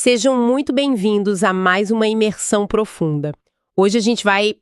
Sejam muito bem-vindos a mais uma imersão profunda. Hoje a gente vai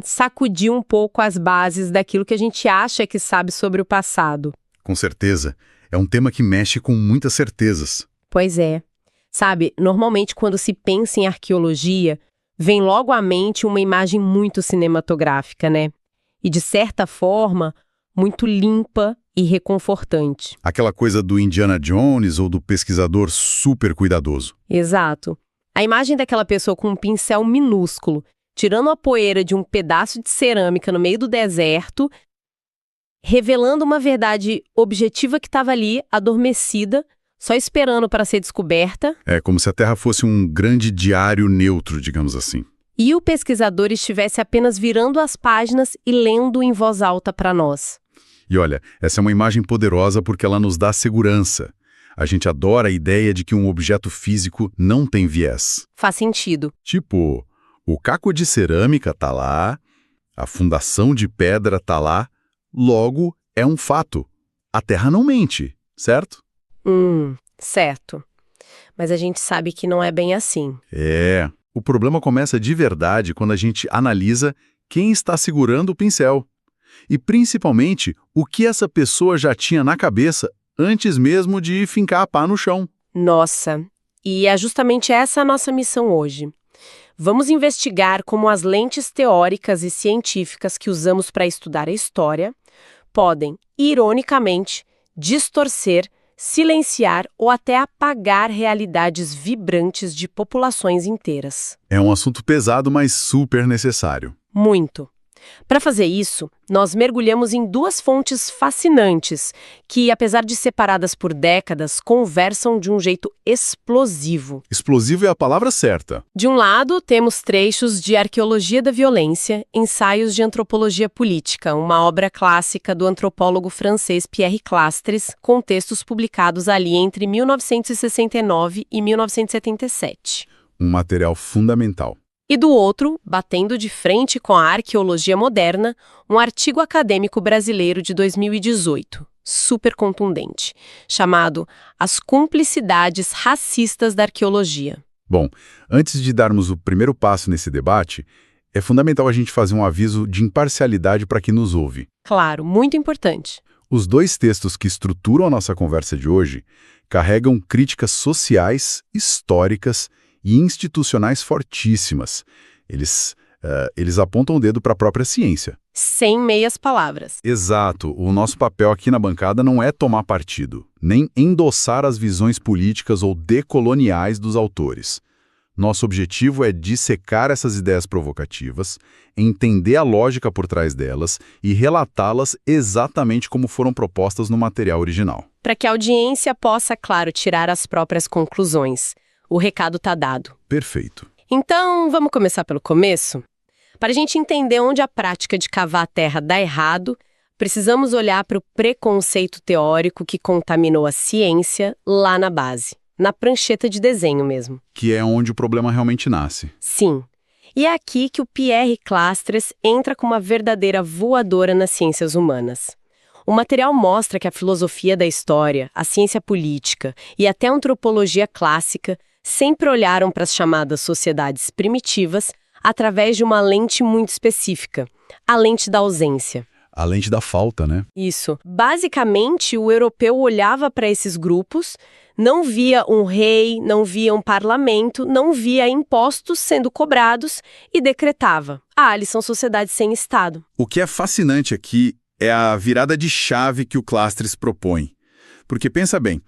sacudir um pouco as bases daquilo que a gente acha que sabe sobre o passado. Com certeza. É um tema que mexe com muitas certezas. Pois é. Sabe, normalmente quando se pensa em arqueologia, vem logo à mente uma imagem muito cinematográfica, né? E de certa forma, muito limpa e reconfortante. Aquela coisa do Indiana Jones ou do pesquisador super cuidadoso. Exato. A imagem daquela pessoa com um pincel minúsculo, tirando a poeira de um pedaço de cerâmica no meio do deserto, revelando uma verdade objetiva que estava ali, adormecida, só esperando para ser descoberta. É como se a Terra fosse um grande diário neutro, digamos assim. E o pesquisador estivesse apenas virando as páginas e lendo em voz alta para nós. E olha, essa é uma imagem poderosa porque ela nos dá segurança. A gente adora a ideia de que um objeto físico não tem viés. Faz sentido. Tipo, o caco de cerâmica tá lá, a fundação de pedra tá lá, logo é um fato. A Terra não mente, certo? Certo. Mas a gente sabe que não é bem assim. É. O problema começa de verdade quando a gente analisa quem está segurando o pincel. E, principalmente, o que essa pessoa já tinha na cabeça antes mesmo de fincar a pá no chão. Nossa, e é justamente essa a nossa missão hoje. Vamos investigar como as lentes teóricas e científicas que usamos para estudar a história podem, ironicamente, distorcer, silenciar ou até apagar realidades vibrantes de populações inteiras. É um assunto pesado, mas super necessário. Muito. Para fazer isso, nós mergulhamos em duas fontes fascinantes que, apesar de separadas por décadas, conversam de um jeito explosivo. Explosivo é a palavra certa. De um lado, temos trechos de Arqueologia da Violência, Ensaios de Antropologia Política, uma obra clássica do antropólogo francês Pierre Clastres, com textos publicados ali entre 1969 e 1977. Um material fundamental. E do outro, batendo de frente com a arqueologia moderna, um artigo acadêmico brasileiro de 2018, super contundente, chamado As Cumplicidades Racistas da Arqueologia. Bom, antes de darmos o primeiro passo nesse debate, é fundamental a gente fazer um aviso de imparcialidade para quem nos ouve. Claro, muito importante. Os dois textos que estruturam a nossa conversa de hoje carregam críticas sociais, históricas e institucionais fortíssimas. Eles apontam o dedo para a própria ciência. Sem meias palavras. Exato. O nosso papel aqui na bancada não é tomar partido, nem endossar as visões políticas ou decoloniais dos autores. Nosso objetivo é dissecar essas ideias provocativas, entender a lógica por trás delas e relatá-las exatamente como foram propostas no material original. Para que a audiência possa, claro, tirar as próprias conclusões. O recado está dado. Perfeito. Então, vamos começar pelo começo? Para a gente entender onde a prática de cavar a terra dá errado, precisamos olhar para o preconceito teórico que contaminou a ciência lá na base, na prancheta de desenho mesmo. Que é onde o problema realmente nasce. Sim. E é aqui que o Pierre Clastres entra com uma verdadeira voadora nas ciências humanas. O material mostra que a filosofia da história, a ciência política e até a antropologia clássica sempre olharam para as chamadas sociedades primitivas através de uma lente muito específica, a lente da ausência. A lente da falta, né? Isso. Basicamente, o europeu olhava para esses grupos, não via um rei, não via um parlamento, não via impostos sendo cobrados e decretava: eles são sociedades sem Estado. O que é fascinante aqui é a virada de chave que o Clastres propõe. Porque pensa bem,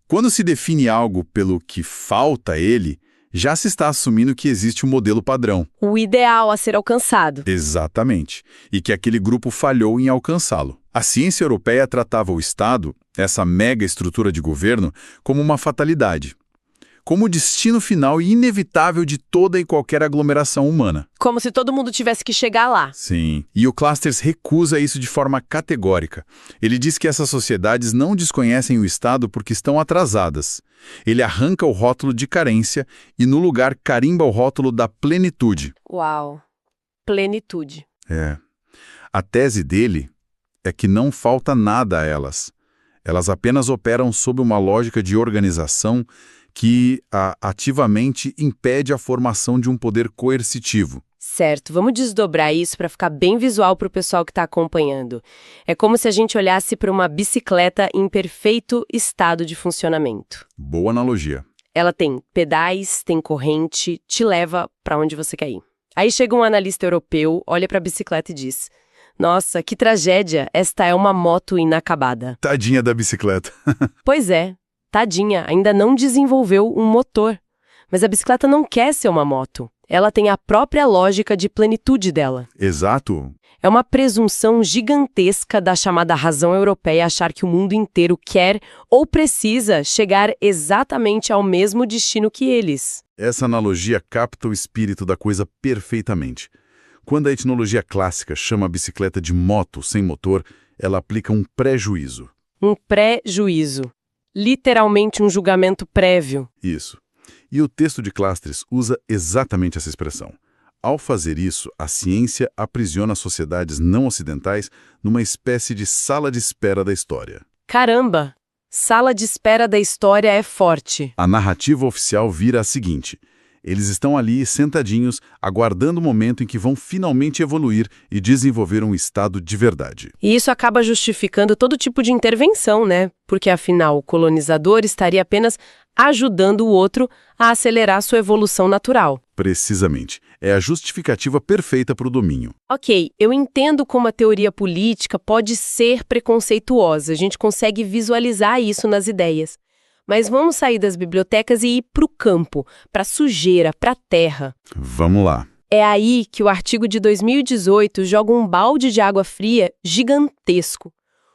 quando se define algo pelo que falta ele, já se está assumindo que existe um modelo padrão. O ideal a ser alcançado. Exatamente. E que aquele grupo falhou em alcançá-lo. A ciência europeia tratava o Estado, essa mega estrutura de governo, como uma fatalidade. Como o destino final e inevitável de toda e qualquer aglomeração humana. Como se todo mundo tivesse que chegar lá. Sim. E o Clastres recusa isso de forma categórica. Ele diz que essas sociedades não desconhecem o Estado porque estão atrasadas. Ele arranca o rótulo de carência e, no lugar, carimba o rótulo da plenitude. Uau! Plenitude. É. A tese dele é que não falta nada a elas. Elas apenas operam sob uma lógica de organização que ativamente impede a formação de um poder coercitivo. Certo, vamos desdobrar isso para ficar bem visual para o pessoal que está acompanhando. É como se a gente olhasse para uma bicicleta em perfeito estado de funcionamento. Boa analogia. Ela tem pedais, tem corrente, te leva para onde você quer ir. Aí chega um analista europeu, olha para a bicicleta e diz: nossa, que tragédia, esta é uma moto inacabada. Tadinha da bicicleta. Pois é, tadinha, ainda não desenvolveu um motor. Mas a bicicleta não quer ser uma moto. Ela tem a própria lógica de plenitude dela. Exato. É uma presunção gigantesca da chamada razão europeia achar que o mundo inteiro quer ou precisa chegar exatamente ao mesmo destino que eles. Essa analogia capta o espírito da coisa perfeitamente. Quando a etnologia clássica chama a bicicleta de moto sem motor, ela aplica um prejuízo. Um pré-juízo. Literalmente um julgamento prévio. Isso. E o texto de Clastres usa exatamente essa expressão. Ao fazer isso, a ciência aprisiona sociedades não ocidentais numa espécie de sala de espera da história. Caramba! Sala de espera da história é forte. A narrativa oficial vira a seguinte: eles estão ali sentadinhos, aguardando o momento em que vão finalmente evoluir e desenvolver um estado de verdade. E isso acaba justificando todo tipo de intervenção, né? Porque, afinal, o colonizador estaria apenas ajudando o outro a acelerar sua evolução natural. Precisamente. É a justificativa perfeita para o domínio. Ok, eu entendo como a teoria política pode ser preconceituosa. A gente consegue visualizar isso nas ideias. Mas vamos sair das bibliotecas e ir para o campo, para a sujeira, para a terra. Vamos lá. É aí que o artigo de 2018 joga um balde de água fria gigantesco.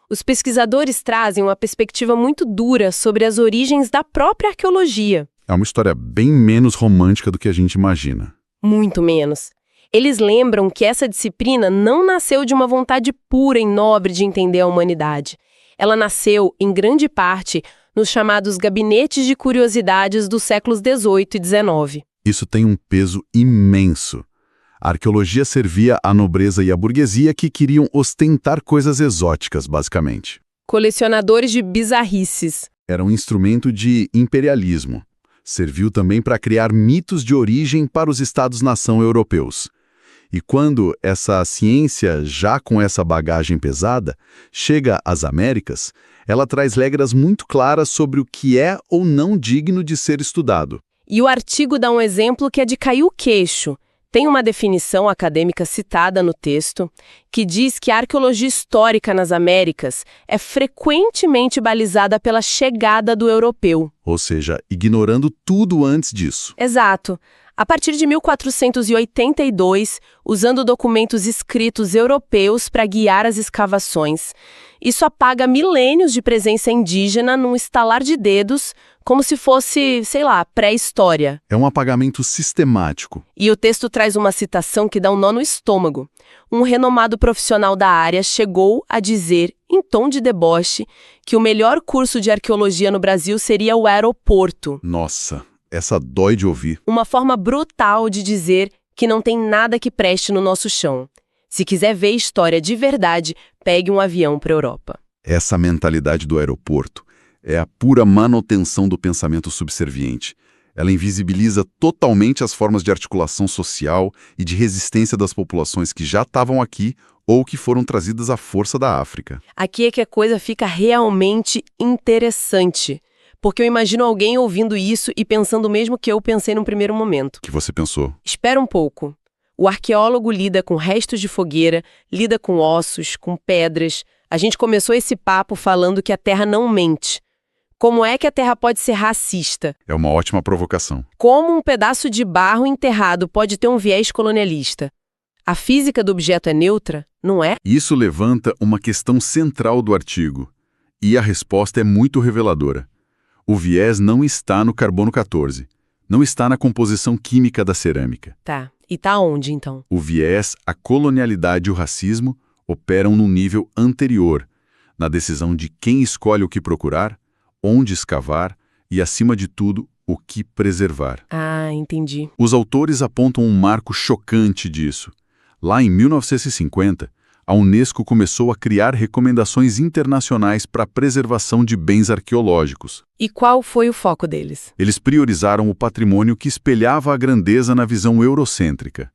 Os pesquisadores trazem uma perspectiva muito dura sobre as origens da própria arqueologia. É uma história bem menos romântica do que a gente imagina. Muito menos. Eles lembram que essa disciplina não nasceu de uma vontade pura e nobre de entender a humanidade. Ela nasceu, em grande parte, nos chamados gabinetes de curiosidades dos séculos XVIII e XIX. Isso tem um peso imenso. A arqueologia servia à nobreza e à burguesia que queriam ostentar coisas exóticas, basicamente. Colecionadores de bizarrices. Era um instrumento de imperialismo. Serviu também para criar mitos de origem para os estados-nação europeus. E quando essa ciência, já com essa bagagem pesada, chega às Américas, ela traz regras muito claras sobre o que é ou não digno de ser estudado. E o artigo dá um exemplo que é de cair o queixo. Tem uma definição acadêmica citada no texto que diz que a arqueologia histórica nas Américas é frequentemente balizada pela chegada do europeu. Ou seja, ignorando tudo antes disso. Exato. A partir de 1482, usando documentos escritos europeus para guiar as escavações. Isso apaga milênios de presença indígena num estalar de dedos, como se fosse, sei lá, pré-história. É um apagamento sistemático. E o texto traz uma citação que dá um nó no estômago. Um renomado profissional da área chegou a dizer, em tom de deboche, que o melhor curso de arqueologia no Brasil seria o aeroporto. Nossa, essa dói de ouvir. Uma forma brutal de dizer que não tem nada que preste no nosso chão. Se quiser ver história de verdade, pegue um avião para a Europa. Essa mentalidade do aeroporto é a pura manutenção do pensamento subserviente. Ela invisibiliza totalmente as formas de articulação social e de resistência das populações que já estavam aqui ou que foram trazidas à força da África. Aqui é que a coisa fica realmente interessante. Porque eu imagino alguém ouvindo isso e pensando o mesmo que eu pensei num primeiro momento. O que você pensou? Espera um pouco. O arqueólogo lida com restos de fogueira, lida com ossos, com pedras. A gente começou esse papo falando que a Terra não mente. Como é que a Terra pode ser racista? É uma ótima provocação. Como um pedaço de barro enterrado pode ter um viés colonialista? A física do objeto é neutra, não é? Isso levanta uma questão central do artigo. E a resposta é muito reveladora. O viés não está no carbono 14. Não está na composição química da cerâmica. Tá. E tá onde, então? O viés, a colonialidade e o racismo operam num nível anterior, na decisão de quem escolhe o que procurar, onde escavar e, acima de tudo, o que preservar. Ah, entendi. Os autores apontam um marco chocante disso. Lá em 1950, a Unesco começou a criar recomendações internacionais para a preservação de bens arqueológicos. E qual foi o foco deles? Eles priorizaram o patrimônio que espelhava a grandeza na visão eurocêntrica.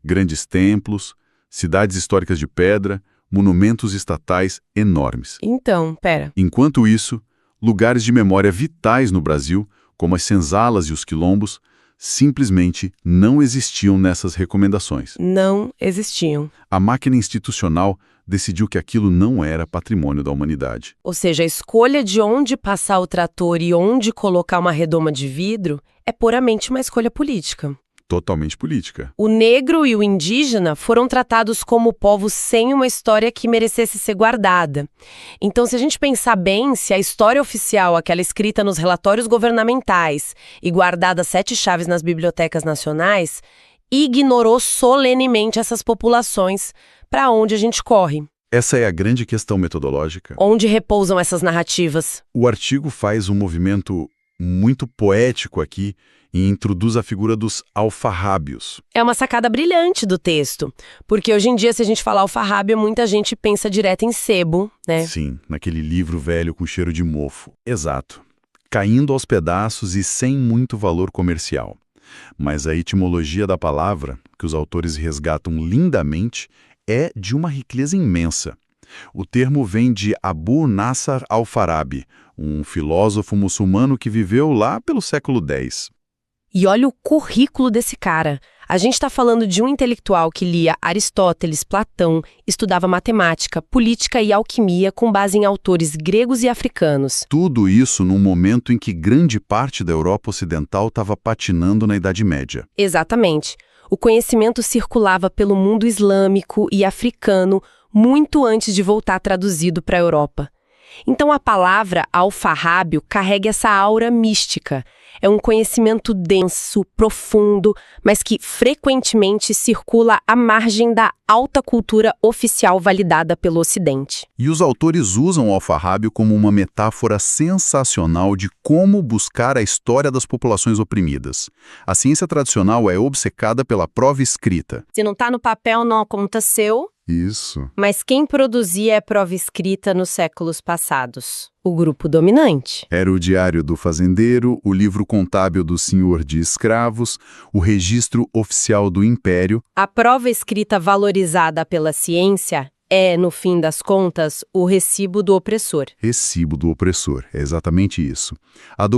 Grandes templos, cidades históricas de pedra, monumentos estatais enormes. Então, pera. Enquanto isso, lugares de memória vitais no Brasil, como as senzalas e os quilombos, simplesmente não existiam nessas recomendações. Não existiam. A máquina institucional decidiu que aquilo não era patrimônio da humanidade. Ou seja, a escolha de onde passar o trator e onde colocar uma redoma de vidro é puramente uma escolha política. Totalmente política. O negro e o indígena foram tratados como povos sem uma história que merecesse ser guardada. Então, se a gente pensar bem, se a história oficial, aquela escrita nos relatórios governamentais e guardada 7 chaves nas bibliotecas nacionais, ignorou solenemente essas populações, para onde a gente corre. Essa é a grande questão metodológica. Onde repousam essas narrativas? O artigo faz um movimento muito poético aqui e introduz a figura dos alfarrábios. É uma sacada brilhante do texto, porque hoje em dia, se a gente falar alfarrábio, muita gente pensa direto em sebo, né? Sim, naquele livro velho com cheiro de mofo. Exato. Caindo aos pedaços e sem muito valor comercial. Mas a etimologia da palavra, que os autores resgatam lindamente, é de uma riqueza imensa. O termo vem de Abu Nasr al-Farabi, um filósofo muçulmano que viveu lá pelo século X. E olha o currículo desse cara. A gente está falando de um intelectual que lia Aristóteles, Platão, estudava matemática, política e alquimia com base em autores gregos e africanos. Tudo isso num momento em que grande parte da Europa Ocidental estava patinando na Idade Média. Exatamente. O conhecimento circulava pelo mundo islâmico e africano muito antes de voltar traduzido para a Europa. Então a palavra alfarrábio carrega essa aura mística. É um conhecimento denso, profundo, mas que frequentemente circula à margem da alta cultura oficial validada pelo Ocidente. E os autores usam o alfarrábio como uma metáfora sensacional de como buscar a história das populações oprimidas. A ciência tradicional é obcecada pela prova escrita. Se não está no papel, não aconteceu. Isso. Mas quem produzia a prova escrita nos séculos passados? O grupo dominante. Era o diário do fazendeiro, o livro contábil do senhor de escravos, o registro oficial do império. A prova escrita valorizada pela ciência é, no fim das contas, o recibo do opressor. Recibo do opressor, é exatamente isso. A